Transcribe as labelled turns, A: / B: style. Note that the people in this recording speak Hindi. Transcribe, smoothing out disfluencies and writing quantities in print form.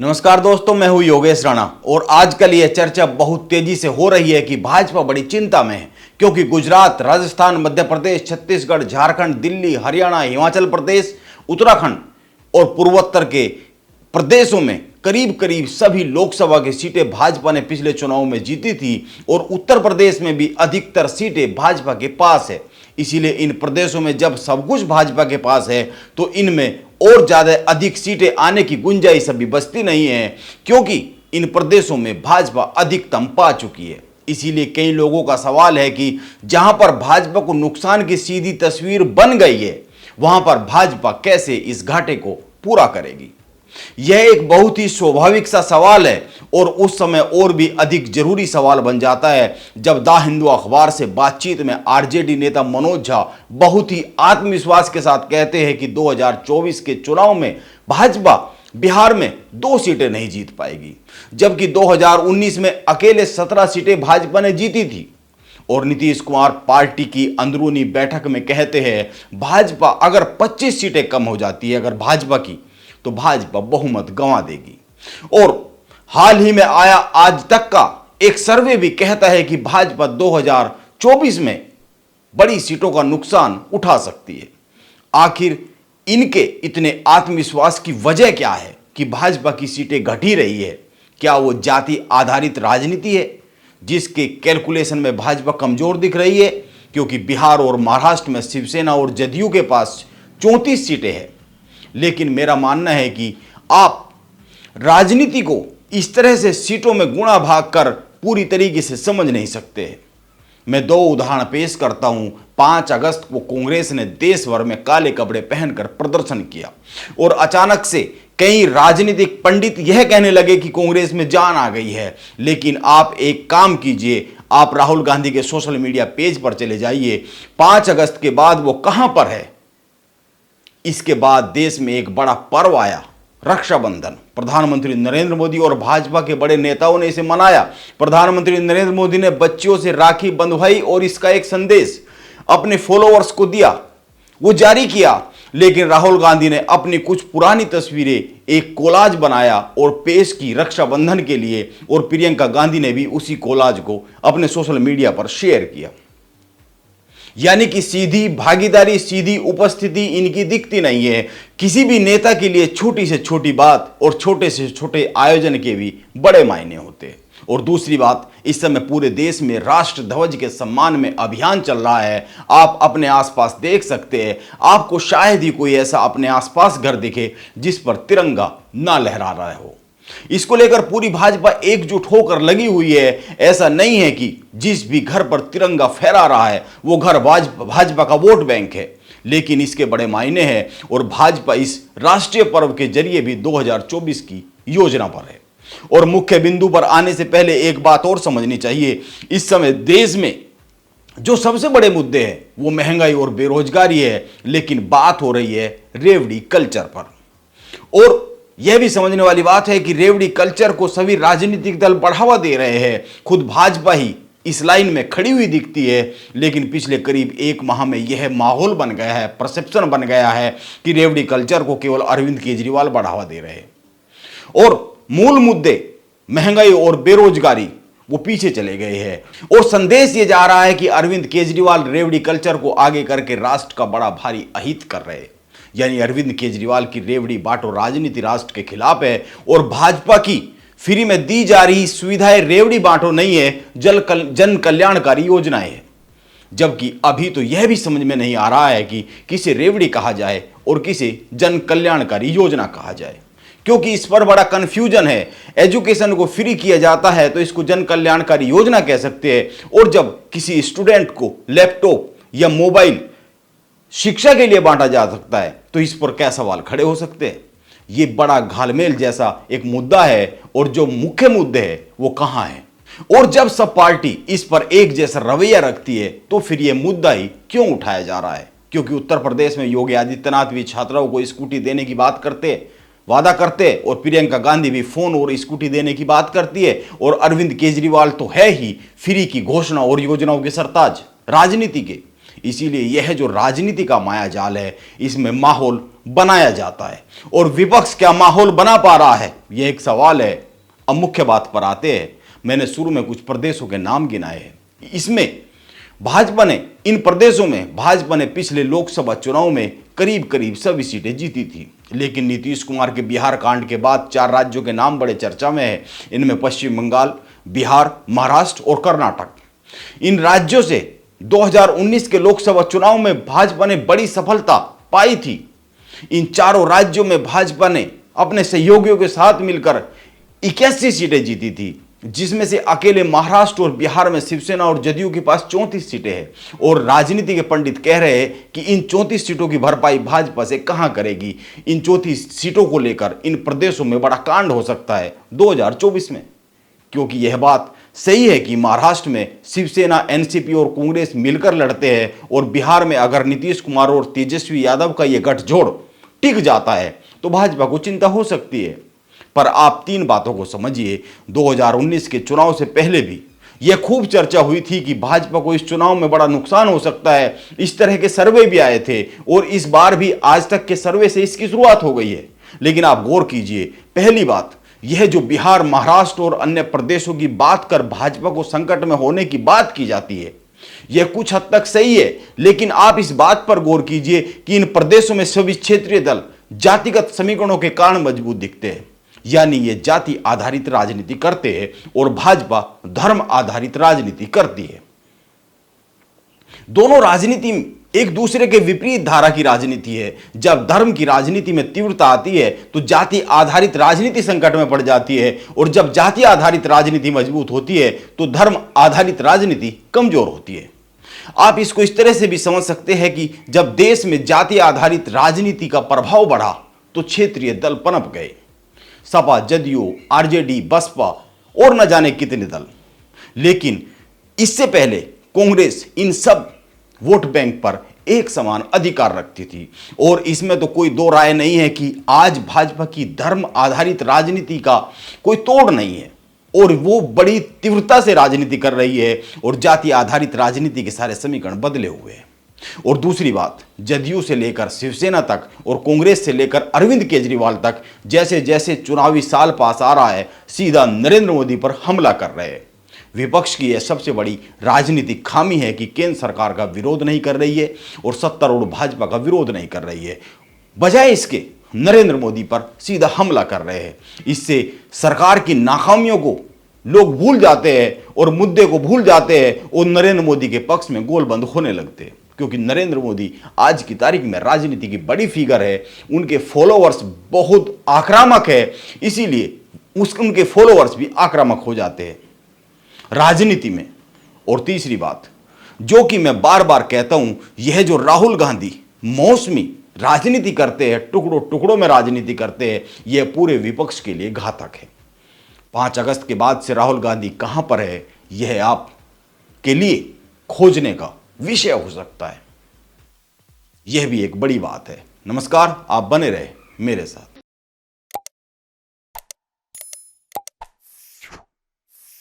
A: नमस्कार दोस्तों, मैं हूं योगेश राणा और आजकल यह चर्चा बहुत तेजी से हो रही है कि भाजपा बड़ी चिंता में है क्योंकि गुजरात, राजस्थान, मध्य प्रदेश, छत्तीसगढ़, झारखंड, दिल्ली, हरियाणा, हिमाचल प्रदेश, उत्तराखंड और पूर्वोत्तर के प्रदेशों में करीब करीब सभी लोकसभा की सीटें भाजपा ने पिछले चुनाव में जीती थी और उत्तर प्रदेश में भी अधिकतर सीटें भाजपा के पास है। इसीलिए इन प्रदेशों में जब सब कुछ भाजपा के पास है तो इनमें और ज्यादा अधिक सीटें आने की गुंजाइश अभी बचती नहीं है क्योंकि इन प्रदेशों में भाजपा अधिकतम पा चुकी है। इसीलिए कई लोगों का सवाल है कि जहां पर भाजपा को नुकसान की सीधी तस्वीर बन गई है वहां पर भाजपा कैसे इस घाटे को पूरा करेगी। यह एक बहुत ही स्वाभाविक सा सवाल है और उस समय और भी अधिक जरूरी सवाल बन जाता है जब द हिंदू अखबार से बातचीत में आरजेडी नेता मनोज झा बहुत ही आत्मविश्वास के साथ कहते हैं कि 2024 के चुनाव में भाजपा बिहार में 2 सीटें नहीं जीत पाएगी, जबकि 2019 में अकेले 17 सीटें भाजपा ने जीती थी। और नीतीश कुमार पार्टी की अंदरूनी बैठक में कहते हैं भाजपा अगर 25 सीटें कम हो जाती है अगर भाजपा की तो भाजपा बहुमत गंवा देगी। और हाल ही में आया आज तक का एक सर्वे भी कहता है कि भाजपा 2024 में बड़ी सीटों का नुकसान उठा सकती है। आखिर इनके इतने आत्मविश्वास की वजह क्या है कि भाजपा की सीटें घट ही रही है? क्या वो जाति आधारित राजनीति है जिसके कैलकुलेशन में भाजपा कमजोर दिख रही है? क्योंकि बिहार और महाराष्ट्र में शिवसेना और जदयू के पास 34 सीटें हैं। लेकिन मेरा मानना है कि आप राजनीति को इस तरह से सीटों में गुणा भाग कर पूरी तरीके से समझ नहीं सकते। मैं 2 उदाहरण पेश करता हूं। 5 अगस्त को कांग्रेस ने देश भर में काले कपड़े पहनकर प्रदर्शन किया और अचानक से कई राजनीतिक पंडित यह कहने लगे कि कांग्रेस में जान आ गई है। लेकिन आप एक काम कीजिए, आप राहुल गांधी के सोशल मीडिया पेज पर चले जाइए। 5 अगस्त के बाद वो कहां पर है? इसके बाद देश में एक बड़ा पर्व आया, रक्षाबंधन। प्रधानमंत्री नरेंद्र मोदी और भाजपा के बड़े नेताओं ने इसे मनाया। प्रधानमंत्री नरेंद्र मोदी ने बच्चियों से राखी बंधवाई और इसका एक संदेश अपने फॉलोअर्स को दिया, वो जारी किया। लेकिन राहुल गांधी ने अपनी कुछ पुरानी तस्वीरें एक कोलाज बनाया और पेश की रक्षाबंधन के लिए और प्रियंका गांधी ने भी उसी कोलाज को अपने सोशल मीडिया पर शेयर किया। यानी कि सीधी भागीदारी, सीधी उपस्थिति इनकी दिखती नहीं है। किसी भी नेता के लिए छोटी से छोटी बात और छोटे से छोटे आयोजन के भी बड़े मायने होते हैं। और दूसरी बात, इस समय पूरे देश में राष्ट्र ध्वज के सम्मान में अभियान चल रहा है। आप अपने आसपास देख सकते हैं, आपको शायद ही कोई ऐसा अपने आसपास घर दिखे जिस पर तिरंगा ना लहरा रहा हो। इसको लेकर पूरी भाजपा एकजुट होकर लगी हुई है। ऐसा नहीं है कि जिस भी घर पर तिरंगा फहरा रहा है वो घर भाजपा का वोट बैंक है, लेकिन इसके बड़े मायने हैं और भाजपा इस राष्ट्रीय पर्व के जरिए भी 2024 की योजना पर है। और मुख्य बिंदु पर आने से पहले एक बात और समझनी चाहिए। इस समय देश में जो सबसे बड़े मुद्दे हैं वो महंगाई और बेरोजगारी है, लेकिन बात हो रही है रेवड़ी कल्चर पर। और यह भी समझने वाली बात है कि रेवड़ी कल्चर को सभी राजनीतिक दल बढ़ावा दे रहे हैं। खुद भाजपा ही इस लाइन में खड़ी हुई दिखती है। लेकिन पिछले करीब 1 माह में यह माहौल बन गया है, परसेप्शन बन गया है कि रेवड़ी कल्चर को केवल अरविंद केजरीवाल बढ़ावा दे रहे हैं और मूल मुद्दे महंगाई और बेरोजगारी वो पीछे चले गए हैं। और संदेश ये जा रहा है कि अरविंद केजरीवाल रेवड़ी कल्चर को आगे करके राष्ट्र का बड़ा भारी अहित कर रहे हैं। यानी अरविंद केजरीवाल की रेवड़ी बांटो राजनीति राष्ट्र के खिलाफ है और भाजपा की फ्री में दी जा रही सुविधाएं रेवड़ी बांटो नहीं है, जन कल्याणकारी योजनाएं हैं। जबकि अभी तो यह भी समझ में नहीं आ रहा है कि किसे रेवड़ी कहा जाए और किसे जन कल्याणकारी योजना कहा जाए, क्योंकि इस पर बड़ा कंफ्यूजन है। एजुकेशन को फ्री किया जाता है तो इसको जन कल्याणकारी योजना कह सकते हैं, और जब किसी स्टूडेंट को लैपटॉप या मोबाइल शिक्षा के लिए बांटा जा सकता है तो इस पर क्या सवाल खड़े हो सकते हैं? ये बड़ा घालमेल जैसा एक मुद्दा है और जो मुख्य मुद्दे हैं वो कहां है? और जब सब पार्टी इस पर एक जैसा रवैया रखती है तो फिर ये मुद्दा ही क्यों उठाया जा रहा है? क्योंकि उत्तर प्रदेश में योगी आदित्यनाथ भी छात्राओं को स्कूटी देने की बात करते, वादा करते, और प्रियंका गांधी भी फोन और स्कूटी देने की बात करती है, और अरविंद केजरीवाल तो है ही फ्री की घोषणा और योजनाओं के सरताज राजनीति के। इसीलिए यह जो राजनीति का मायाजाल है, इसमें माहौल बनाया जाता है। और विपक्ष क्या माहौल बना पा रहा है, यह एक सवाल है। अब मुख्य बात पर आते हैं। मैंने शुरू में कुछ प्रदेशों के नाम गिनाए हैं। इसमें भाजपा ने, इन प्रदेशों में भाजपा ने पिछले लोकसभा चुनाव में करीब करीब सभी सीटें जीती थी। लेकिन नीतीश कुमार के बिहार कांड के बाद 4 राज्यों के नाम बड़े चर्चा में है। इनमें पश्चिम बंगाल, बिहार, महाराष्ट्र और कर्नाटक। इन राज्यों से 2019 के लोकसभा चुनाव में भाजपा ने बड़ी सफलता पाई थी। इन चारों राज्यों में भाजपा ने अपने सहयोगियों के साथ मिलकर 81 सीटें जीती थी, जिसमें से अकेले महाराष्ट्र और बिहार में शिवसेना और जदयू के पास 34 सीटें हैं। और राजनीति के पंडित कह रहे हैं कि इन 34 सीटों की भरपाई भाजपा से कहां करेगी। इन 34 सीटों को लेकर इन प्रदेशों में बड़ा कांड हो सकता है 2024 में, क्योंकि यह बात सही है कि महाराष्ट्र में शिवसेना, एनसीपी और कांग्रेस मिलकर लड़ते हैं। और बिहार में अगर नीतीश कुमार और तेजस्वी यादव का यह गठजोड़ टिक जाता है तो भाजपा को चिंता हो सकती है। पर आप 3 बातों को समझिए। 2019 के चुनाव से पहले भी यह खूब चर्चा हुई थी कि भाजपा को इस चुनाव में बड़ा नुकसान हो सकता है। इस तरह के सर्वे भी आए थे और इस बार भी आज तक के सर्वे से इसकी शुरुआत हो गई है। लेकिन आप गौर कीजिए, पहली बात, यह जो बिहार, महाराष्ट्र और अन्य प्रदेशों की बात कर भाजपा को संकट में होने की बात की जाती है, यह कुछ हद तक सही है। लेकिन आप इस बात पर गौर कीजिए कि इन प्रदेशों में सभी क्षेत्रीय दल जातिगत समीकरणों के कारण मजबूत दिखते हैं। यानी ये जाति आधारित राजनीति करते हैं और भाजपा धर्म आधारित राजनीति करती है। दोनों राजनीति एक दूसरे के विपरीत धारा की राजनीति है। जब धर्म की राजनीति में तीव्रता आती है तो जाति आधारित राजनीति संकट में पड़ जाती है, और जब जाति आधारित राजनीति मजबूत होती है तो धर्म आधारित राजनीति कमजोर होती है। आप इसको इस तरह से भी समझ सकते हैं कि जब देश में जाति आधारित राजनीति का प्रभाव बढ़ा तो क्षेत्रीय दल पनप गए। सपा, जदयू, आरजेडी, बसपा और न जाने कितने दल। लेकिन इससे पहले कांग्रेस इन सब वोट बैंक पर एक समान अधिकार रखती थी। और इसमें तो कोई दो राय नहीं है कि आज भाजपा की धर्म आधारित राजनीति का कोई तोड़ नहीं है और वो बड़ी तीव्रता से राजनीति कर रही है और जाति आधारित राजनीति के सारे समीकरण बदले हुए हैं। और दूसरी बात, जदयू से लेकर शिवसेना तक और कांग्रेस से लेकर अरविंद केजरीवाल तक जैसे जैसे चुनावी साल पास आ रहा है, सीधा नरेंद्र मोदी पर हमला कर रहे हैं। विपक्ष की यह सबसे बड़ी राजनीतिक खामी है कि केंद्र सरकार का विरोध नहीं कर रही है और सत्तारूढ़ भाजपा का विरोध नहीं कर रही है। बजाय इसके नरेंद्र मोदी पर सीधा हमला कर रहे हैं। इससे सरकार की नाकामियों को लोग भूल जाते हैं और मुद्दे को भूल जाते हैं और नरेंद्र मोदी के पक्ष में गोलबंद होने लगते हैं। क्योंकि नरेंद्र मोदी आज की तारीख में राजनीति की बड़ी फिगर है, उनके फॉलोअर्स बहुत आक्रामक है, इसीलिए उनके फॉलोअर्स भी आक्रामक हो जाते हैं राजनीति में। और तीसरी बात, जो कि मैं बार बार कहता हूं, यह जो राहुल गांधी मौसमी राजनीति करते हैं, टुकड़ों टुकड़ों में राजनीति करते हैं, यह पूरे विपक्ष के लिए घातक है। 5 अगस्त के बाद से राहुल गांधी कहां पर है, यह आप के लिए खोजने का विषय हो सकता है। यह भी एक बड़ी बात है। नमस्कार, आप बने रहे मेरे साथ।